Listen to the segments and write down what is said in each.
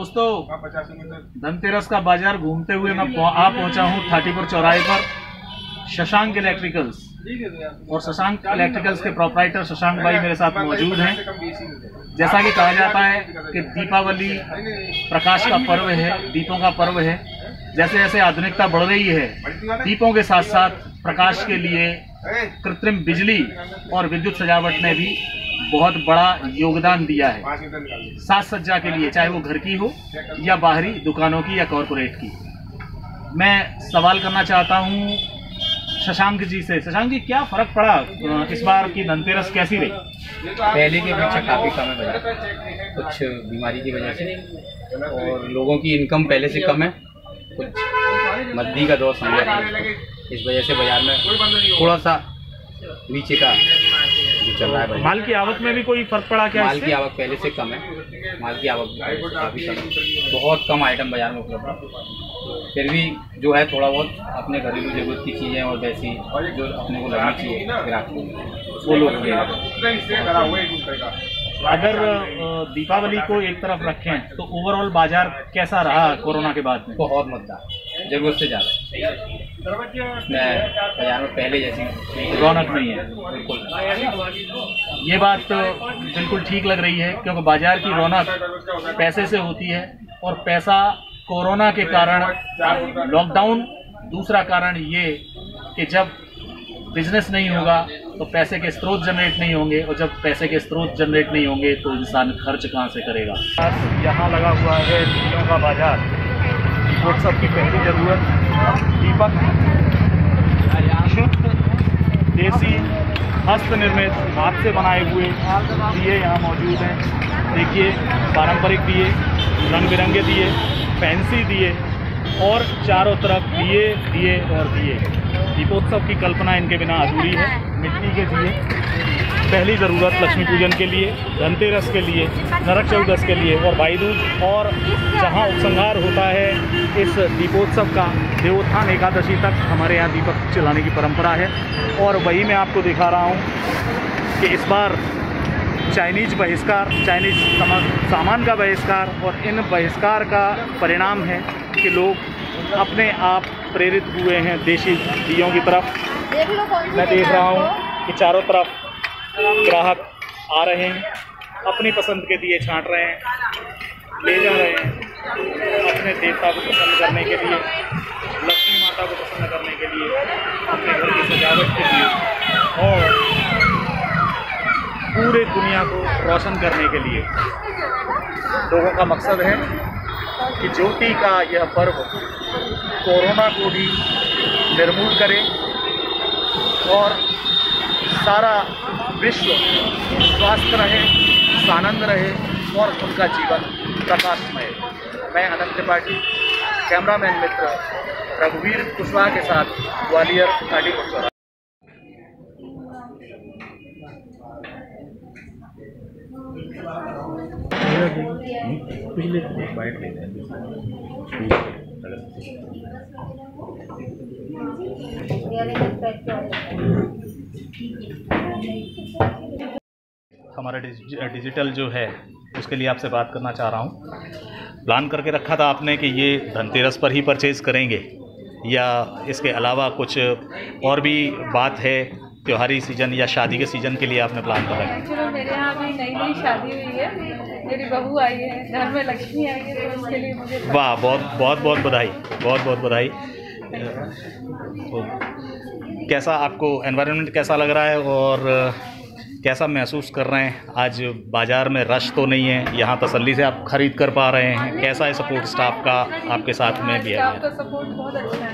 दोस्तों, धनतेरस का बाजार घूमते हुए मैं पहुंचा हूं थाटीपुर चौराहे पर शशांक इलेक्ट्रिकल्स। और शशांक इलेक्ट्रिकल्स के प्रोप्राइटर शशांक भाई मेरे साथ मौजूद हैं। जैसा कि कहा जाता है कि दीपावली प्रकाश का पर्व है, दीपों का पर्व है। जैसे जैसे आधुनिकता बढ़ रही है, दीपों के साथ साथ प्रकाश के लिए कृत्रिम बिजली और विद्युत सजावट ने भी बहुत बड़ा योगदान दिया है साज सज्जा के लिए, चाहे वो घर की हो या बाहरी दुकानों की या कॉरपोरेट की। मैं सवाल करना चाहता हूँ शशांक जी से। शशांक जी, क्या फर्क पड़ा इस बार की धनतेरस, कैसी रही? पहले की अपेक्षा काफ़ी कम है बाजार, कुछ बीमारी की वजह से, और लोगों की इनकम पहले से कम है। कुछ मंदी का दौर समझ रहा है, इस वजह से बाजार में थोड़ा सा नीचे का चल रहा है। माल की आवक में भी कोई फर्क पड़ा क्या? माल की आवक पहले से कम है, माल की आवक काफ़ी कम है, बहुत कम आइटम बाजार में उपलब्ध है। फिर भी जो है थोड़ा बहुत अपने घरेलू जरूरत की चीज़ें और वैसी जो अपने को लगनी चाहिए ग्राहक को, वो लोग। अगर दीपावली को एक तरफ रखें तो ओवरऑल बाजार कैसा रहा कोरोना के बाद में? बहुत मुद्दा, जरूरत से ज़्यादा बाजार में पहले जैसी रौनक नहीं है। बिल्कुल, ये बात तो बिल्कुल ठीक लग रही है, क्योंकि बाजार की रौनक पैसे से होती है और पैसा कोरोना के कारण, लॉकडाउन, दूसरा कारण ये कि जब बिजनेस नहीं होगा तो पैसे के स्रोत जनरेट नहीं होंगे, और जब पैसे के स्रोत जनरेट नहीं होंगे तो इंसान खर्च कहाँ से करेगा। यहाँ लगा हुआ है दीपों का बाजार। दीपोत्सव की पहली जरूरत दीपक, शुद्ध देसी हस्त निर्मित हाथ से बनाए हुए दिए यहाँ मौजूद हैं। देखिए, पारंपरिक दिए, रंग बिरंगे दिए, फैंसी दिए, और चारों तरफ दिए दिए और दिए। दीपोत्सव की कल्पना इनके बिना अधूरी है। मिट्टी के दिए पहली ज़रूरत लक्ष्मी पूजन के लिए, धनतेरस के लिए, नरक चतुर्दशी के लिए और भाई दूज। और जहां उपसंहार होता है इस दीपोत्सव का, देवोत्थान एकादशी तक हमारे यहाँ दीपक जलाने की परंपरा है। और वही मैं आपको दिखा रहा हूँ कि इस बार चाइनीज बहिष्कार, चाइनीज सामान का बहिष्कार, और इन बहिष्कार का परिणाम है कि लोग अपने आप प्रेरित हुए हैं देशी दियों की तरफ। मैं देख रहा हूँ कि चारों तरफ ग्राहक आ रहे हैं, अपनी पसंद के दिए छांट रहे हैं, ले जा रहे हैं अपने देवता को प्रसन्न करने के लिए, लक्ष्मी माता को प्रसन्न करने के लिए, अपने घर की सजावट के लिए, और पूरे दुनिया को रोशन करने के लिए। लोगों का मकसद है कि ज्योति का यह पर्व कोरोना को भी निर्मूल करे और सारा विश्व स्वस्थ रहे, सानंद रहे और उनका जीवन प्रकाशमय। मैं अनंत त्रिपाठी, कैमरामैन मित्र रघुवीर कुशवाहा के साथ, ग्वालियर, थाटीपुर चौराहा। हमारा डिजिटल जो है उसके लिए आपसे बात करना चाह रहा हूँ। प्लान करके रखा था आपने कि ये धनतेरस पर ही परचेज़ करेंगे, या इसके अलावा कुछ और भी बात है त्योहारी सीजन या शादी के सीजन के लिए आपने प्लान करा है? एक्चुअली मेरे यहाँ अभी नई शादी हुई है, मेरी बहू आई है, घर में लक्ष्मी आई है, तो उसके लिए मुझे वाह, बहुत बधाई, बहुत बधाई। तो कैसा आपको एनवायरनमेंट कैसा लग रहा है और कैसा महसूस कर रहे हैं? आज बाज़ार में रश तो नहीं है, यहाँ तसल्ली से आप खरीद कर पा रहे हैं। कैसा है सपोर्ट स्टाफ का आपके साथ में भी? स्टाफ का सपोर्ट बहुत अच्छा है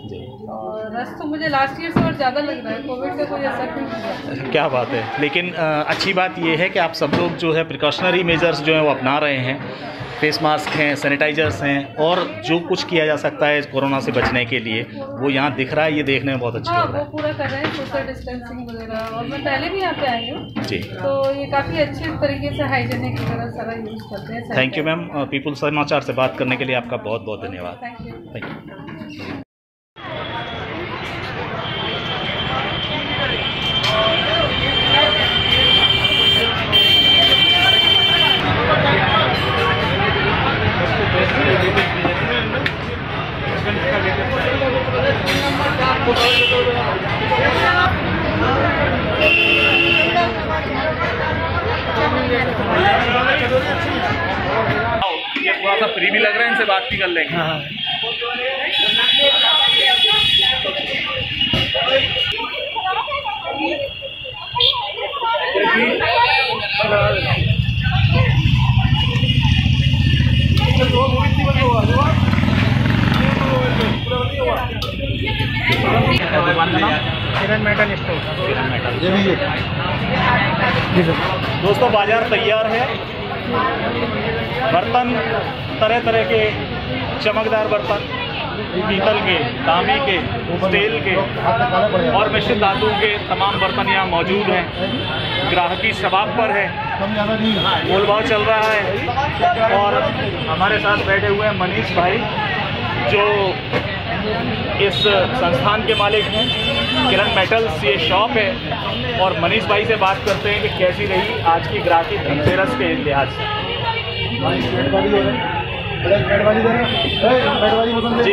जी, और रश तो मुझे लास्ट ईयर से और ज़्यादा लग रहा है, कोविड का कोई असर नहीं हुआ। क्या बात है। लेकिन अच्छी बात ये है कि आप सब लोग जो है प्रिकॉशनरी मेजर्स जो है वो अपना रहे हैं। फेस मास्क हैं, सैनिटाइजर्स हैं, और जो कुछ किया जा सकता है कोरोना से बचने के लिए वो यहाँ दिख रहा है। ये देखने में बहुत अच्छा लग रहा है। वो पूरा कर रहे हैं, सोशल डिस्टेंसिंग वगैरह, और मैं पहले भी यहाँ पे आई हूँ जी, तो ये काफ़ी अच्छे तरीके से हाइजीनिक वगैरह सारा यूज़ करते हैं। Thank you ma'am. पीपुल समाचार से बात करने के लिए आपका बहुत धन्यवाद। Thank you. लग रहे हैं, इनसे बात भी कर लेंगे। हाँ। किरण मेटल स्टोर। दोस्तों बाजार तैयार है। बर्तन तरह तरह के चमकदार बर्तन, पीतल के, तांबे के, स्टील के और मिश्रित धातु के तमाम बर्तन यहाँ मौजूद हैं। ग्राहकी शबाब पर है, मोलभाव चल रहा है। और हमारे साथ बैठे हुए हैं मनीष भाई, जो इस संस्थान के मालिक हैं। किरण मेटल्स ये शॉप है। और मनीष भाई से बात करते हैं कि कैसी रही आज की ग्राहकी धनतेरस के लिहाज से। जी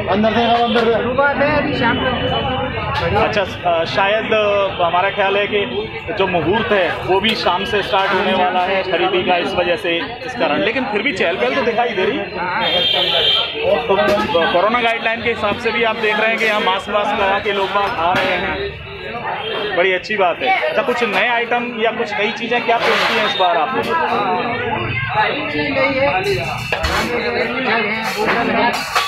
अंदर से अंदर अभी शाम को। अच्छा, शायद हमारा ख्याल है कि जो मुहूर्त है वो भी शाम से स्टार्ट होने वाला है खरीदी का, इस वजह से इस कारण। लेकिन फिर भी चहल पहल तो दिखाई दे रही है। तो कोरोना गाइडलाइन के हिसाब से भी आप देख रहे हैं कि यहाँ मास्क वास्क लगा के लोग बाग आ रहे हैं। बड़ी अच्छी बात है। अच्छा, कुछ नए आइटम या कुछ नई चीज़ें क्या पेशती हैं इस बार आपको?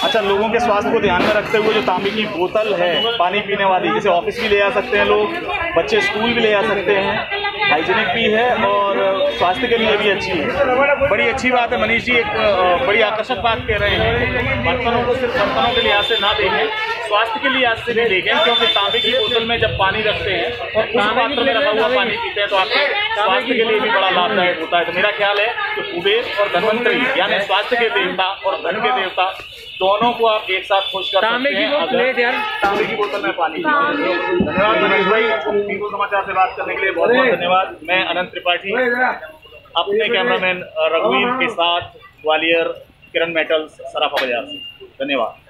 अच्छा, लोगों के स्वास्थ्य को ध्यान में रखते हुए जो तांबे की बोतल है पानी पीने वाली, जिसे ऑफिस भी ले जा सकते हैं लोग, बच्चे स्कूल भी ले जा सकते हैं, हाइजीनिक भी है और स्वास्थ्य के लिए भी अच्छी है। बड़ी अच्छी बात है। मनीष जी एक बड़ी आकर्षक बात कह रहे हैं, बर्तनों को सिर्फ बर्तनों के लिहाज से ना देखें, स्वास्थ्य के लिहाज से भी देखें, क्योंकि तांबे की बोतल में जब पानी रखते हैं और उस पात्र में रखा हुआ पानी पीते हैं तो आपके स्वास्थ्य के लिए भी बड़ा लाभदायक होता है। तो मेरा ख्याल है कि कुबेर और धनवंतरी यानी स्वास्थ्य के देवता और धन के देवता दोनों को आप एक साथ खुश कर सकते हैं अगर तांबे की बोतल में पानी। धन्यवाद मनीष भाई, पीपल समाचार से बात करने के लिए बहुत बहुत धन्यवाद। मैं अनंत त्रिपाठी अपने कैमरामैन रघुवीर के साथ ग्वालियर किरण मेटल्स सराफा बाजार से। धन्यवाद।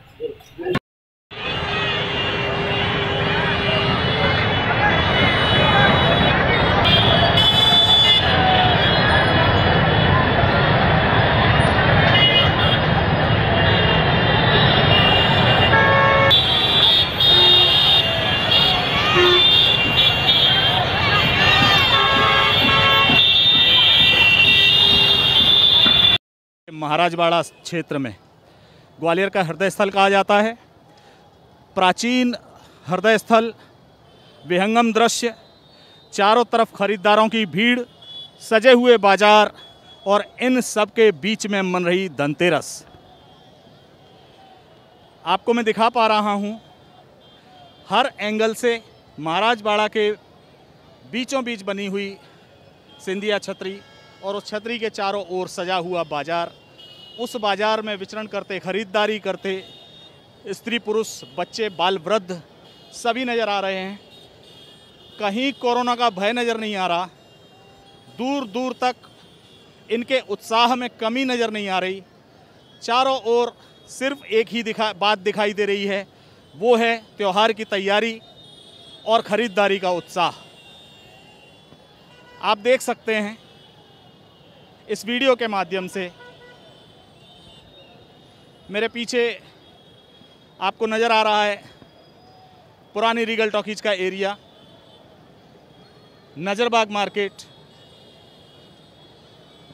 महाराजवाड़ा क्षेत्र में ग्वालियर का हृदय स्थल कहा जाता है। प्राचीन हृदय स्थल, विहंगम दृश्य, चारों तरफ खरीदारों की भीड़, सजे हुए बाजार और इन सब के बीच में मन रही धनतेरस। आपको मैं दिखा पा रहा हूँ हर एंगल से महाराजवाड़ा के बीचों बीच बनी हुई सिंधिया छतरी और उस छतरी के चारों ओर सजा हुआ बाजार। उस बाजार में विचरण करते, खरीदारी करते स्त्री पुरुष, बच्चे, बाल वृद्ध सभी नज़र आ रहे हैं। कहीं कोरोना का भय नज़र नहीं आ रहा। दूर दूर तक इनके उत्साह में कमी नज़र नहीं आ रही। चारों ओर सिर्फ एक ही बात दिखाई दे रही है, वो है त्यौहार की तैयारी और ख़रीदारी का उत्साह। आप देख सकते हैं इस वीडियो के माध्यम से, मेरे पीछे आपको नज़र आ रहा है पुरानी रीगल टॉकीज का area, Nazarbagh market,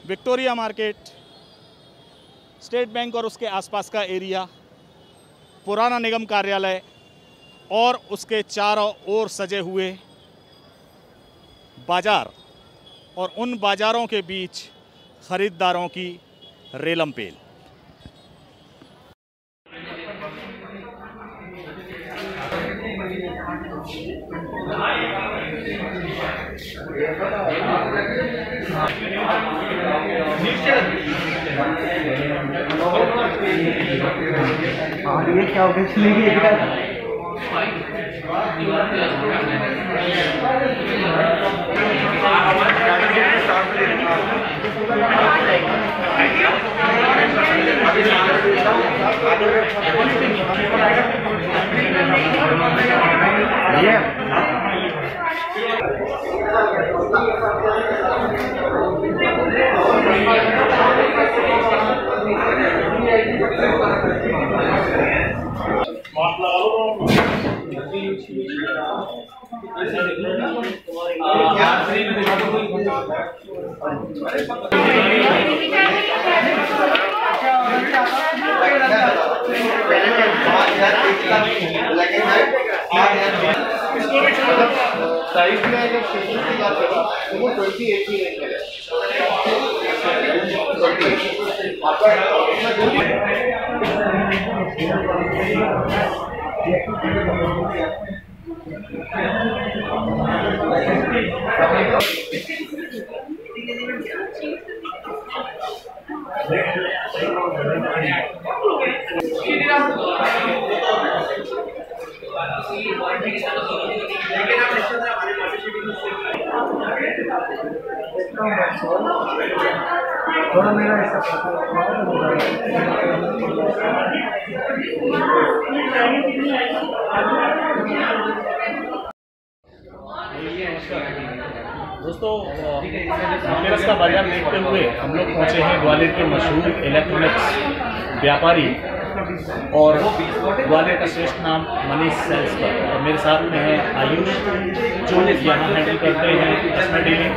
Victoria market, state bank और उसके आसपास का एरिया, पुराना निगम कार्यालय और उसके चारों ओर सजे हुए बाजार और उन बाजारों के बीच खरीदारों की रेलम पेल। ये क्या ये साइज में अगर शेडिंग की बात करें तो वो 28 की रेंज में थोड़ा मेरा ऐसा दोस्तों, धनतेरस का बाजार देखते हुए हम लोग पहुंचे हैं ग्वालियर के मशहूर इलेक्ट्रॉनिक्स व्यापारी और ग्वालियर का श्रेष्ठ नाम मनीष सेल्स पर। और मेरे साथ में है आयुष, जो यहाँ हैंडल करते हैं कस्टमर डीलिंग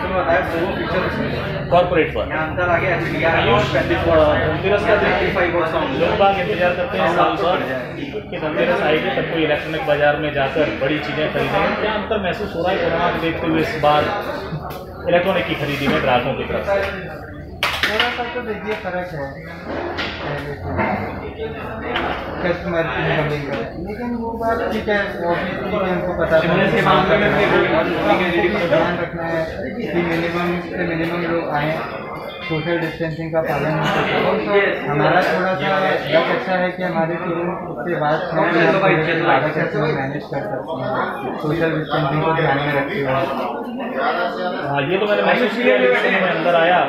कॉर्पोरेट पर। आयुष, धनतेरस का लोग बाग इंतजार करते हैं साल भर कि धनतेरस आएगी तब कोई इलेक्ट्रॉनिक बाजार में जाकर बड़ी चीज़ें खरीदेंगे। क्या अंतर महसूस हो रहा है कोरोना को देखते हुए इस बार इलेक्ट्रॉनिक की खरीदी में ग्राहकों की तरफ से? थोड़ा सा तो देखिए फर्क है कस्टमर की कमिंग का, लेकिन वो बात ठीक है, ऑब्वियसली हमको पता है ध्यान रखना है कि मिनिमम से मिनिमम लोग आएँ, सोशल डिस्टेंसिंग का पालन हो सके। हमारा थोड़ा सा लग अच्छा है कि हमारे टीम से बात मैनेज कर सकते हैं सोशल डिस्टेंसिंग को ध्यान में रखते हुए। हाँ, ये तो मैंने महसूस किया कि मैं अंदर आया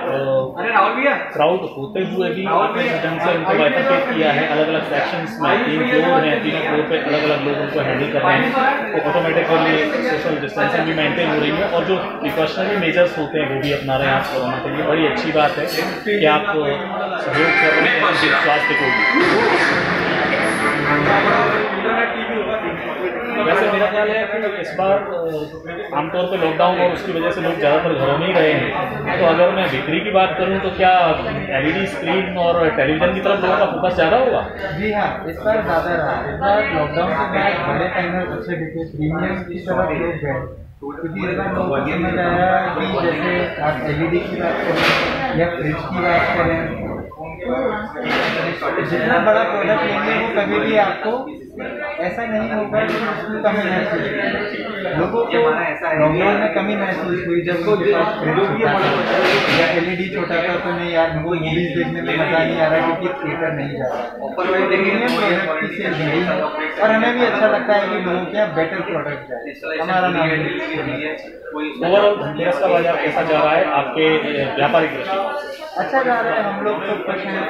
क्राउड होते हुए भी आपने ढंग से उनको बाइफरकेट किया है अलग अलग सेक्शंस में। 3 फ्लोर हैं, 3 फ्लोर पे अलग अलग लोग उनको हैंडल कर रहे हैं, तो ऑटोमेटिकली सोशल डिस्टेंसिंग भी मेंटेन हो रही है और जो प्रिकॉशनरी मेजर्स होते हैं वो भी अपना रहे हैं आप कोरोना के लिए। बड़ी अच्छी बात है कि आप सहयोग कर रहे हैं स्वास्थ्य को भी। वैसे मेरा ख्याल है कि इस बार आमतौर पर लॉकडाउन और उसकी वजह से लोग ज़्यादातर घरों में ही रहे हैं, तो अगर मैं बिक्री की बात करूं तो क्या LED स्क्रीन और टेलीविज़न की तरफ लोगों का फोकस ज़्यादा होगा? जी हाँ, इस बार ज़्यादा रहा। इस बार लॉकडाउन के बाद बड़े पैनल अच्छे दिखे, प्रीमियम की तरफ लोग गए, क्योंकि इस बार लोगों को समझ आया कि जैसे आप LED की बात करें या फ्रिज की बात करें, जितना बड़ा प्रोडक्ट लेंगे वो कभी भी आपको ऐसा नहीं होगा कि उसमें कमी महसूस। लोगों को लॉकडाउन में कमी महसूस हुई जब उनके पास फ्रिज छोटा था या LED छोटा था, तो नहीं यार वो मूवीज देखने में मजा नहीं आ रहा क्योंकि थिएटर नहीं जा रहा। प्रीमियम प्रोडक्ट की सेल बढ़ी और हमें भी अच्छा लगता है कि लोगों के यहाँ बेटर प्रोडक्ट जाए। हमारा नाम ओवरऑल धनतेरस का बाजार कैसा जा रहा है आपके व्यापारिक दृष्टिकोण से? अच्छा जा रहा है, हम लोग तो खुश हैं।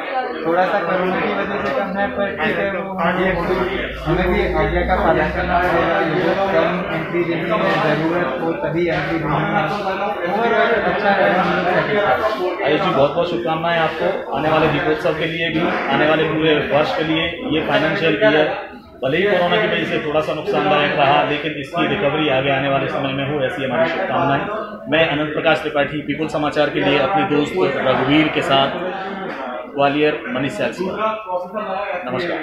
थोड़ा सा कोरोना की वजह से कम है, पर ठीक है, वो हमें भी आज्ञा का पालन करना पड़ेगा। लोग कम एंट्री देने में ज़रूरत हो तभी एंट्री देनी है। ओवरऑल अच्छा है, हम लोग। आयुष जी, बहुत बहुत शुभकामनाएं आपको आने वाले दीपोत्सव के लिए भी, आने वाले पूरे वर्ष के लिए। ये फाइनेंशियल ईयर भले ही कोरोना की वजह से थोड़ा सा नुकसानदायक रहा, लेकिन इसकी रिकवरी आगे आने वाले समय में हो, ऐसी हमारी शुभकामनाएं। मैं अनंत प्रकाश त्रिपाठी, पीपल समाचार के लिए अपने दोस्त रघुवीर के साथ ग्वालियर मनीष सेल्स पर। नमस्कार।